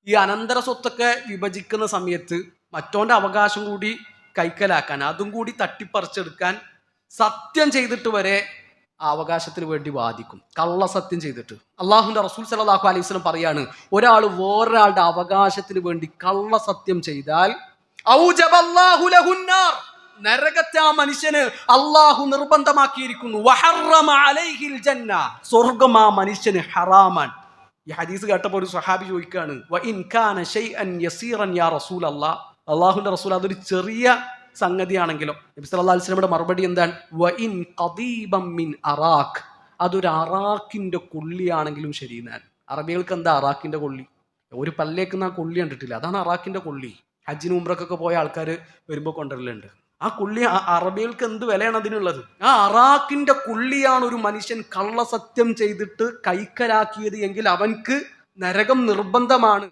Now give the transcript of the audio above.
ഈ അനന്തര സ്വത്തൊക്കെ വിഭജിക്കുന്ന സമയത്ത് മറ്റോന്റെ അവകാശം കൂടി കൈക്കലാക്കാൻ, അതും കൂടി തട്ടിപ്പറിച്ചെടുക്കാൻ സത്യം ചെയ്തിട്ട് വരെ ആ അവകാശത്തിന് വേണ്ടി വാദിക്കും, കള്ളസത്യം ചെയ്തിട്ട്. അള്ളാഹുവിന്റെ റസൂൽ സല്ലല്ലാഹു അലൈഹി വസല്ലം പറയാണ്, ഒരാൾ വേറൊരാളുടെ അവകാശത്തിന് വേണ്ടി കള്ളസത്യം ചെയ്താൽ ഔജബല്ലാഹു ലഹുന്നാർ, നരകത്തെ ആ മനുഷ്യന് അള്ളാഹു നിർബന്ധമാക്കിയിരിക്കുന്നു. വഹറമ അലൈഹിൽ ജന്ന, സ്വർഗ്ഗം ആ മനുഷ്യന് ഹറാമാൻ. ഈ ഹദീസ് കേട്ടപ്പോൾ ഒരു സ്വഹാബി ചോദിക്കുകയാണ്, വ ഇൻ കാന ശൈഅൻ യസീറൻ യാ റസൂലല്ലാഹ്, അള്ളാഹുവിന്റെ റസൂൽ അതൊരു ചെറിയ സംഗതിയാണെങ്കിലോ? നബി സല്ലല്ലാഹു അലൈഹി വസല്ലമയുടെ മറുപടി എന്താണ്? വ ഇൻ ഖദീബൻ മിൻ അറാഖ്, അതൊരു അറാഖിന്റെ കൊള്ളിയാണെങ്കിലും ശരി. ഞാൻ അറബികൾക്ക് എന്താ അറാഖിന്റെ കൊള്ളി? ഒരു പല്ലേക്കുന്ന ആ കൊള്ളി കണ്ടിട്ടില്ല, അതാണ് അറാഖിന്റെ കൊള്ളി. ഹജ്ജിന് ഉംറക്കൊക്കെ പോയ ആൾക്കാർ വരുമ്പോൾ കൊണ്ടുവരലുണ്ട് ആ കൊള്ളി. അറബികൾക്ക് എന്ത് വിലയാണ് അതിനുള്ളത്? ആ അറാഖിന്റെ കൊള്ളിയാണ് ഒരു മനുഷ്യൻ കള്ളസത്യം ചെയ്തിട്ട് കൈക്കലാക്കിയത് എങ്കിൽ അവൻക്ക് നരകം നിർബന്ധമാണ്.